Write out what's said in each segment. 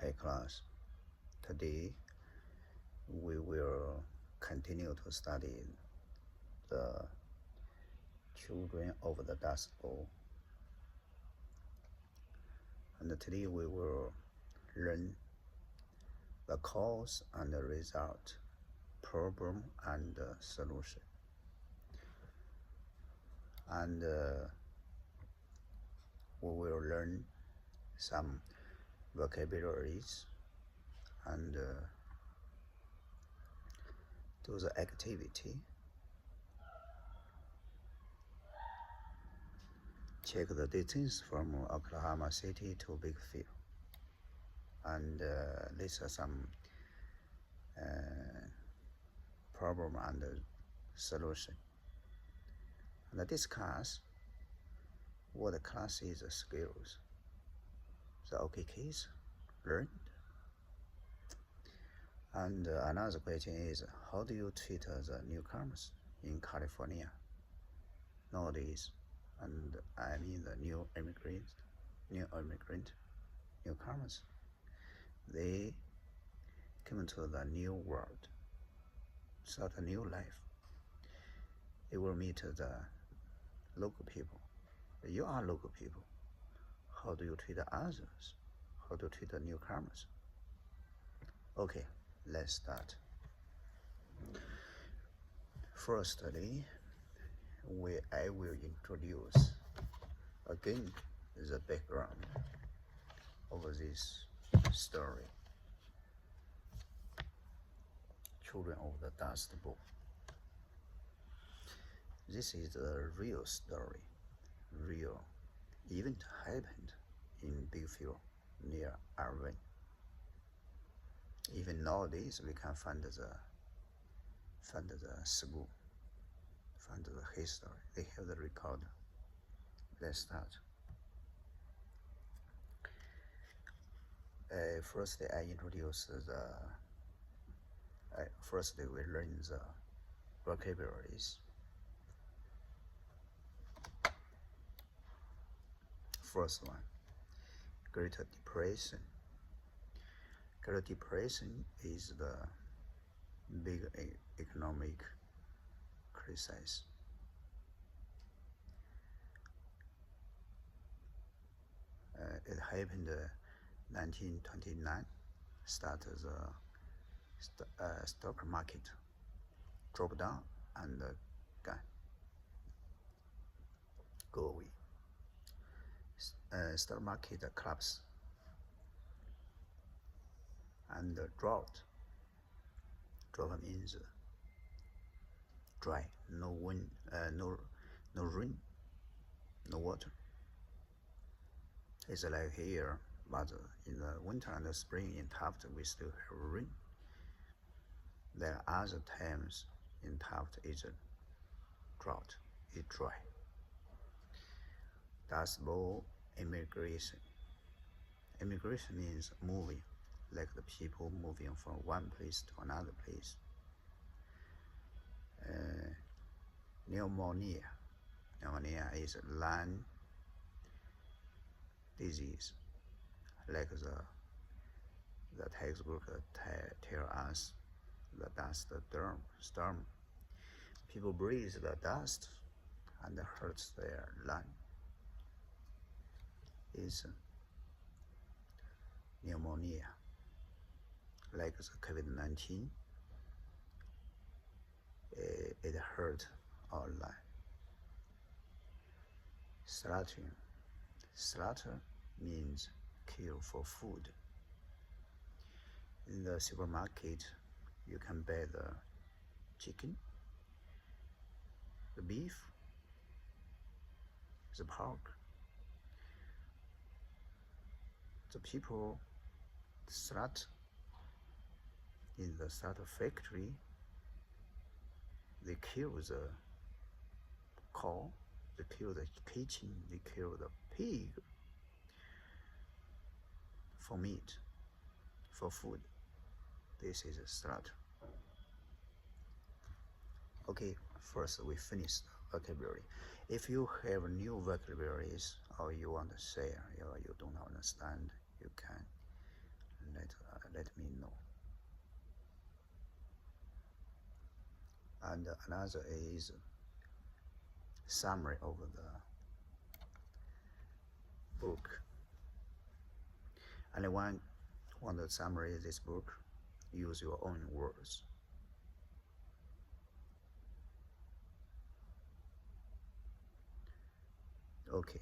Hey class, today we will continue to study the children of the Dust Bowl. And today we will learn the cause and the result, problem and solution. And we will learn some vocabularies and do the activity. Check the distance from Oklahoma City to Big Field. And these are some problem and solution. And discuss what class is skills the OK kids learned. And another question is, how do you treat the newcomers in California nowadays? And I mean the newcomers. They come to the new world, start a new life. They will meet the local people. You are local people. How do you treat others? How do you treat the newcomers? Okay, let's start. Firstly, I will introduce again the background of this story. Children of the Dust Bowl. This is a real story. Real event happened in Big Field near Irvine. Even nowadays we can find the school, find the history. They have the record. Let's start. First I introduce first we learn the vocabularies. First one, Great Depression. Great Depression is the big economic crisis. It happened 1929. Started the stock market drop down and go away. Stock market collapse and drought. Drought means dry, no wind, no rain, no water. It's like here, but in the winter and the spring in Taft we still have rain. There are other times in Taft it's a drought, it's dry. Dust Bowl immigration. Immigration means moving, like the people moving from one place to another place. Pneumonia. Pneumonia is lung disease, like the textbook tell us the dust storm. People breathe the dust and hurts their lung. Is pneumonia, like the COVID-19. It hurt our lung. Slaughtering. Slaughter means kill for food. In the supermarket, you can buy the chicken, the beef, the pork. The people slaughter in the slaughter factory. They kill the cow, they kill the kitchen, they kill the pig for meat, for food. This is a slaughter. Okay, first we finish the vocabulary. If you have new vocabularies or you want to share or you don't understand, you can let me know. And another is summary of the book. Anyone want to summarize this book? Use your own words. Okay,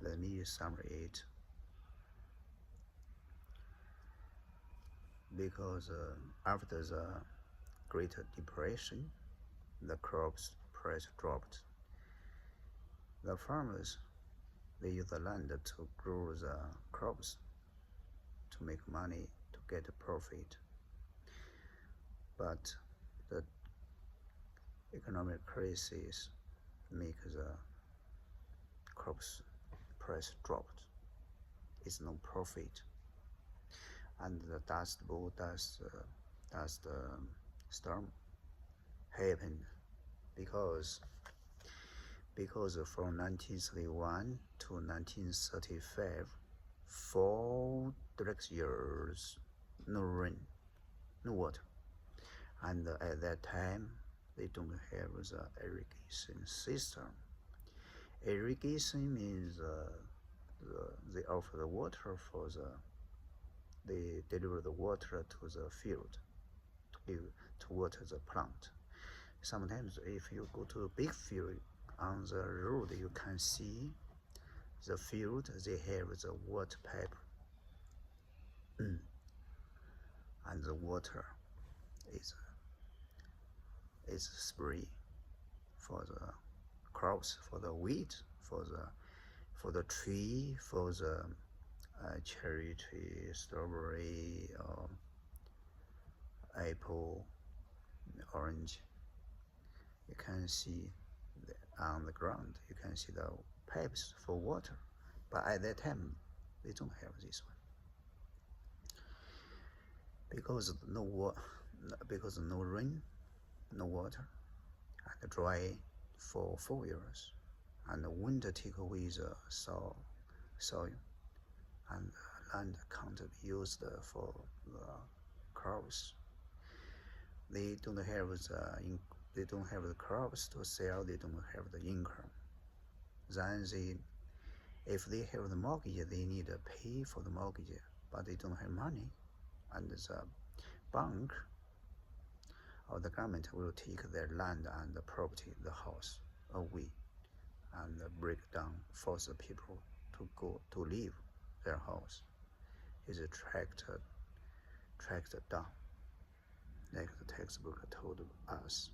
let me summarize it. Because after the Great Depression, the crops price dropped. The farmers, they use the land to grow the crops to make money, to get a profit. But the economic crisis make the crops price dropped. It's no profit. And the dust storm happened because from 1931 to 1935, 4 direct years, no rain, no water. And at that time, they don't have the irrigation system. Irrigation means they offer the water they deliver the water to the field to water the plant. Sometimes if you go to a big field on the road, you can see the field, they have the water pipe and the water is spray for the crops, for the wheat, for the tree, for the cherry tree, strawberry, apple, orange. You can see on the ground, you can see the pipes for water. But at that time, they don't have this one. Because no rain, no water, and dry for 4 years. And the winter take away the soil, and land can't be used for the crops. They don't have the crops to sell. They don't have the income. Then if they have the mortgage, they need to pay for the mortgage, but they don't have money, and the bank or the government will take their land and the property, the house, away, and break down, force the people to leave their house. Is tracked down, like the textbook told us.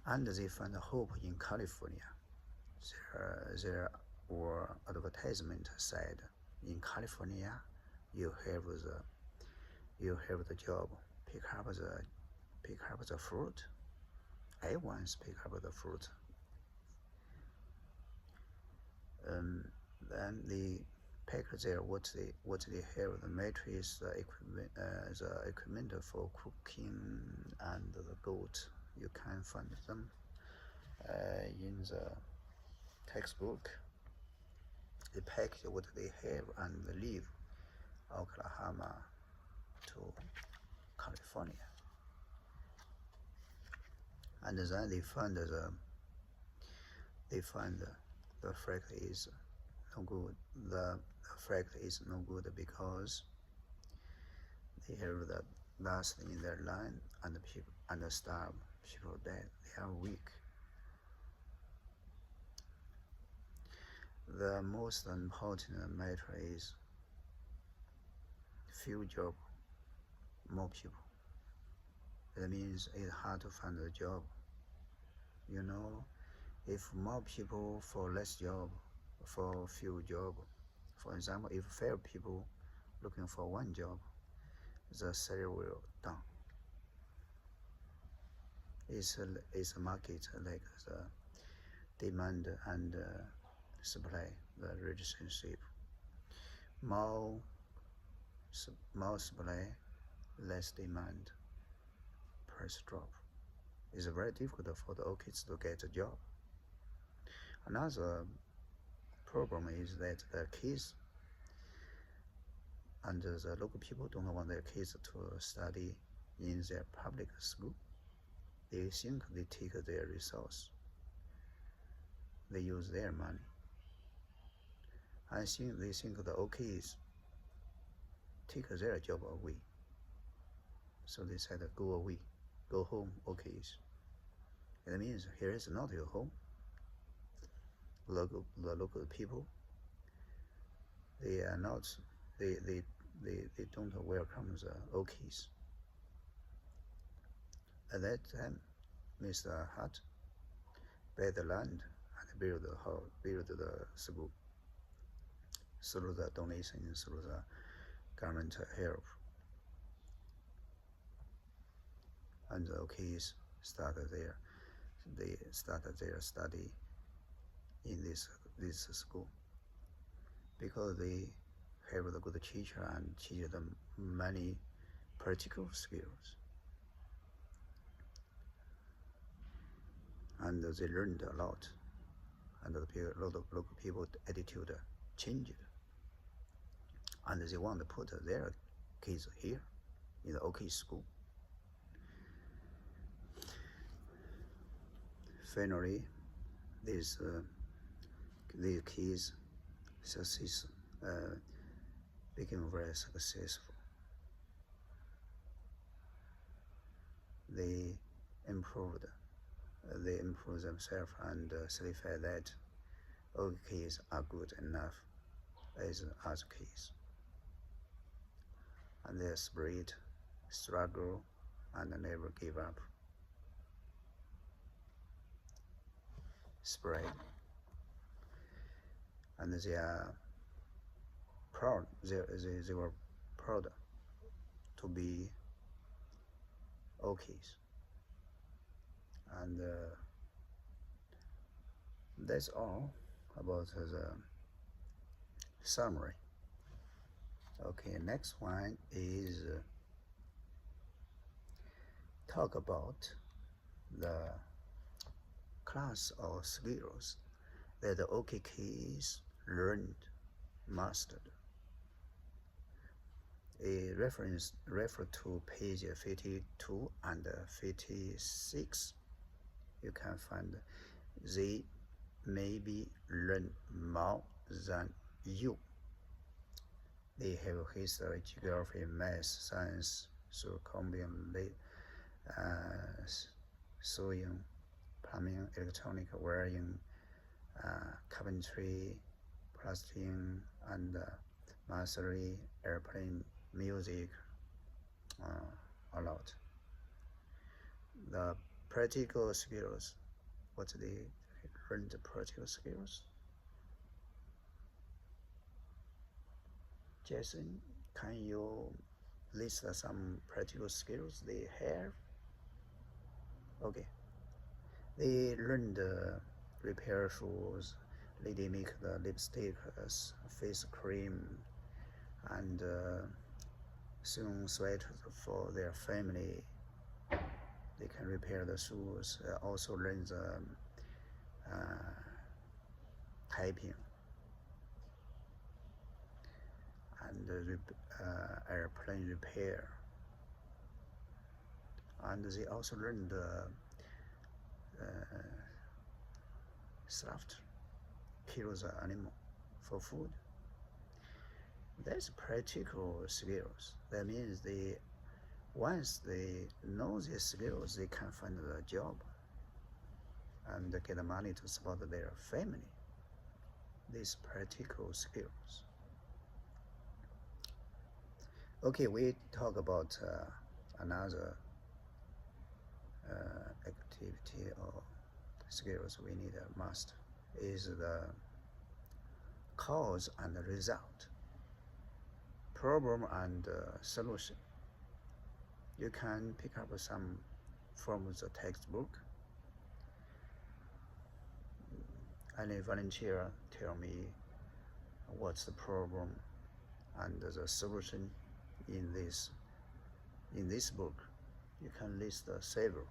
And they find hope in California. There were advertisement said, in California, you have the job, pick up the fruit. I once pick up the fruit. Then they pack there what they have, the mattress, the equipment for cooking, and the goat. You can find them in the textbook. They pack what they have and leave Oklahoma to California. And then they find the fact is no good. The fact is no good because they have the dust in their land, and the people and the starve. People dead. They are weak. The most important matter is few job, more people. That means it's hard to find a job. You know, if more people for less job, for few job. For example, if 5 people looking for 1 job, the salary will down. It's a market like the demand and supply, the relationship. More supply, less demand, price drop. It's very difficult for the kids to get a job. Another problem is that the kids, and the local people don't want their kids to study in their public school. They think they take their resource. They use their money. I think they think the OKs take their job away. So they said, go away, go home, OKs. It means here is not your home. The local people, they are not, they don't welcome the OKs. At that time, Mr. Hart buy the land and build the school through the donation, through the government help. And the OKs they started their study in this school because they have a good teacher and teach them many practical skills. And they learned a lot, and the local people attitude changed, and they want to put their kids here in the OK school. Finally, these kids became very successful. They improved themselves and certified that all kids are good enough as other kids. And their spirit, struggle, and never give up spread. And they are proud. They were proud to be all kids. And that's all about the summary. Okay, next one is talk about the class of skills that the OK kids learned, mastered. A refer to page 52 and 56. You can find they maybe learn more than you. They have history, geography, math, science, through combined sewing, plumbing, electronic, wiring, carpentry, plastering, and mastery, airplane, music, a lot. The practical skills, what they learn the practical skills? Jason, can you list some practical skills they have? Okay. They learned repair shoes, they make the lipstick, face cream, and sew sweaters for their family. They can repair the shoes, also learn the typing and airplane repair. And they also learn the soft kill the animal for food. That's practical skills. That means once they know these skills, they can find a job and get money to support their family. These practical skills. Okay, we talk about another activity or skills we need to master is the cause and result, problem and solution. You can pick up some from the textbook. Any volunteer tell me what's the problem and the solution in this book. You can list several.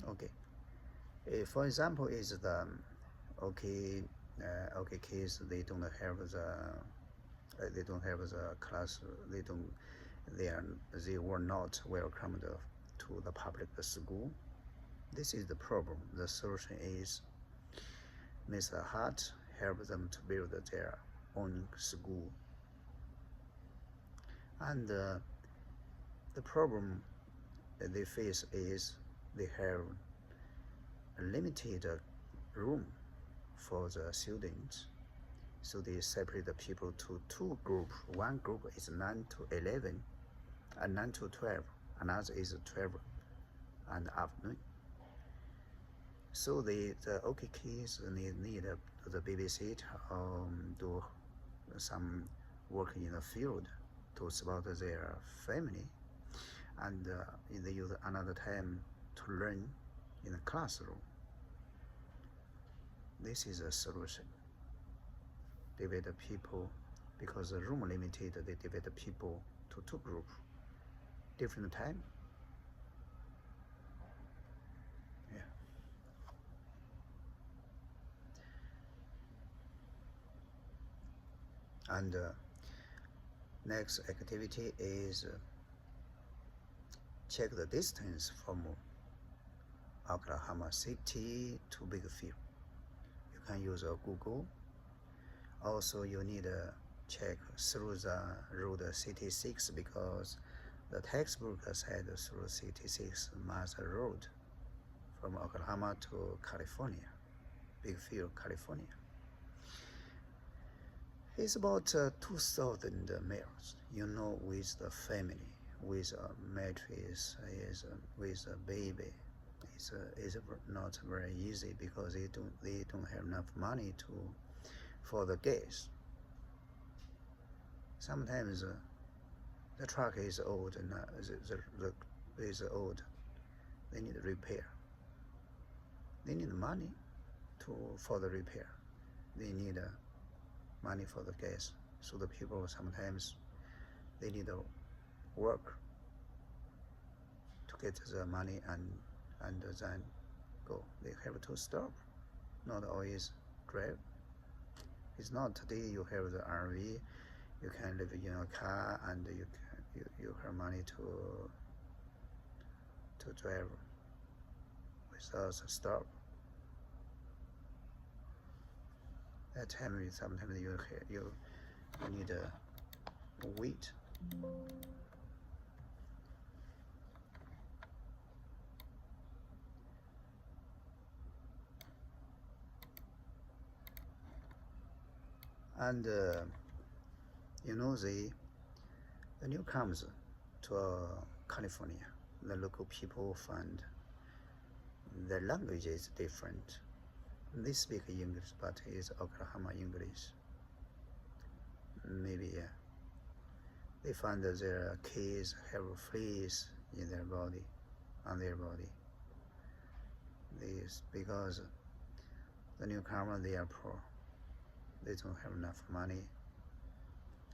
Okay. For example, is the okay, kids they don't have the class. They were not welcomed to the public school. This is the problem. The solution is Mr. Hart help them to build their own school. And the problem that they face is they have a limited room for the students. So they separate the people to two groups. One group is 9 to 11 and 9 to 12. Another is 12 and afternoon. So the okay kids need the babysit, do some work in the field to support their family, and they use another time to learn in the classroom. This is a solution. Divide the people, because the room limited, they divide the people to two groups, different time. Yeah. And next activity is check the distance from Oklahoma City to Big Field. You can use Google. Also, you need to check through the road 66, because the textbook said through 66 miles road from Oklahoma to California, Big Field, California. It's about 2,000 miles, with the family, with a mattress, with a baby. It's not very easy, because they don't have enough money for the gas. Sometimes the truck is old and is old. They need repair. They need money for the repair. They need money for the gas. So the people sometimes they need to work to get the money and then go. They have to stop, not always drive. It's not today you have the RV, you can live in a car and you have money to drive without a stop. That time sometimes you need to wait. And the newcomers to California, the local people find the language is different. They speak English, but it's Oklahoma English. Maybe they find that their kids have fleas in their body, on their body. This because the newcomer, they are poor. They don't have enough money,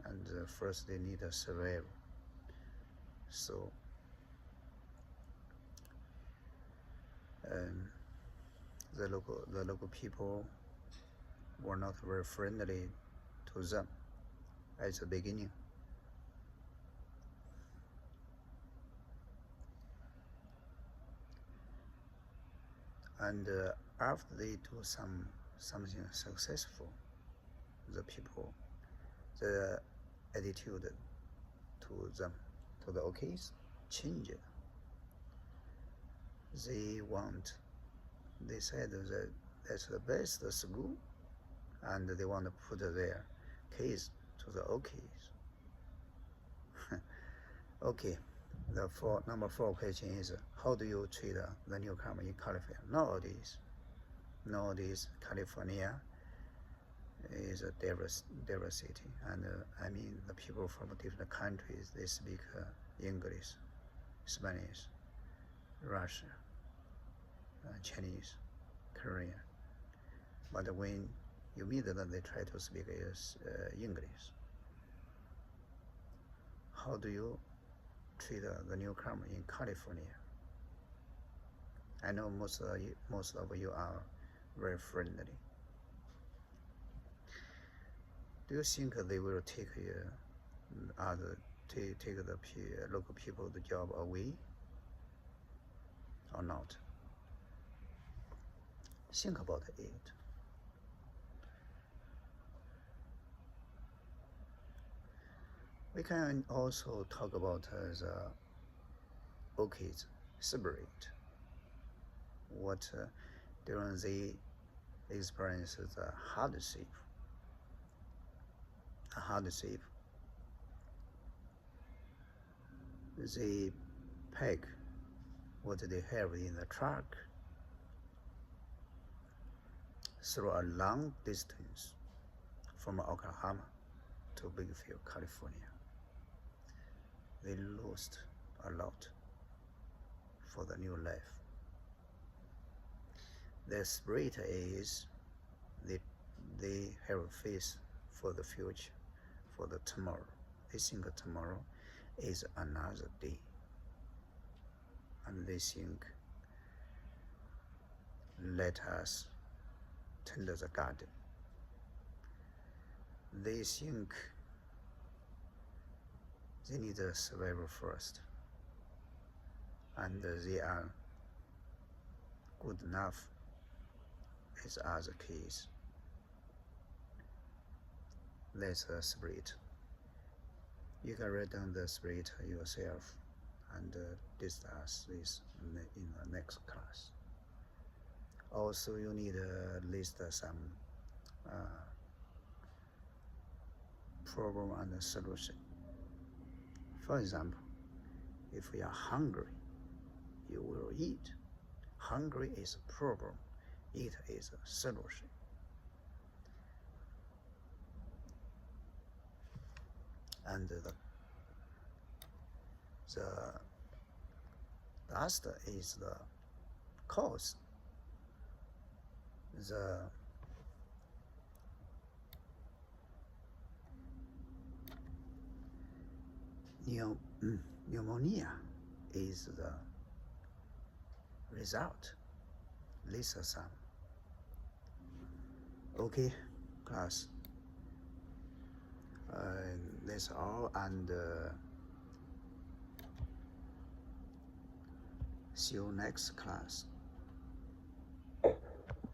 and first they need to survive. So the local people were not very friendly to them at the beginning. And after they do something successful, the people, the attitude to them, to the OKs, change. They said that that's the best school, and they want to put their kids to the OKs. Okay, number 4 question is, how do you treat the newcomer in California? Nowadays, California is a diversity, and the people from different countries, they speak English, Spanish, Russian, Chinese, Korean. But when you meet them, they try to speak English. How do you treat the newcomer in California? I know most of you are very friendly. Do you think they will take take the local people the job away or not? Think about it. We can also talk about the orchids separate. What during the experience the hardship, they pack what they have in the truck through a long distance from Oklahoma to Bigfield, California. They lost a lot for the new life. Their spirit is they have faith for the future, for the tomorrow. They think tomorrow is another day. And they think, let us tend the garden. They think they need to survive first. And they are good enough as other kids. That's a spirit. You can write down the spirit yourself and discuss this in the next class. Also, you need to list some problem and solution. For example, if you are hungry, you will eat. Hungry is a problem, eat is a solution. And the last is the cause. The pneumonia is the result. Lisa sum. Okay, class. That's all, and see you next class.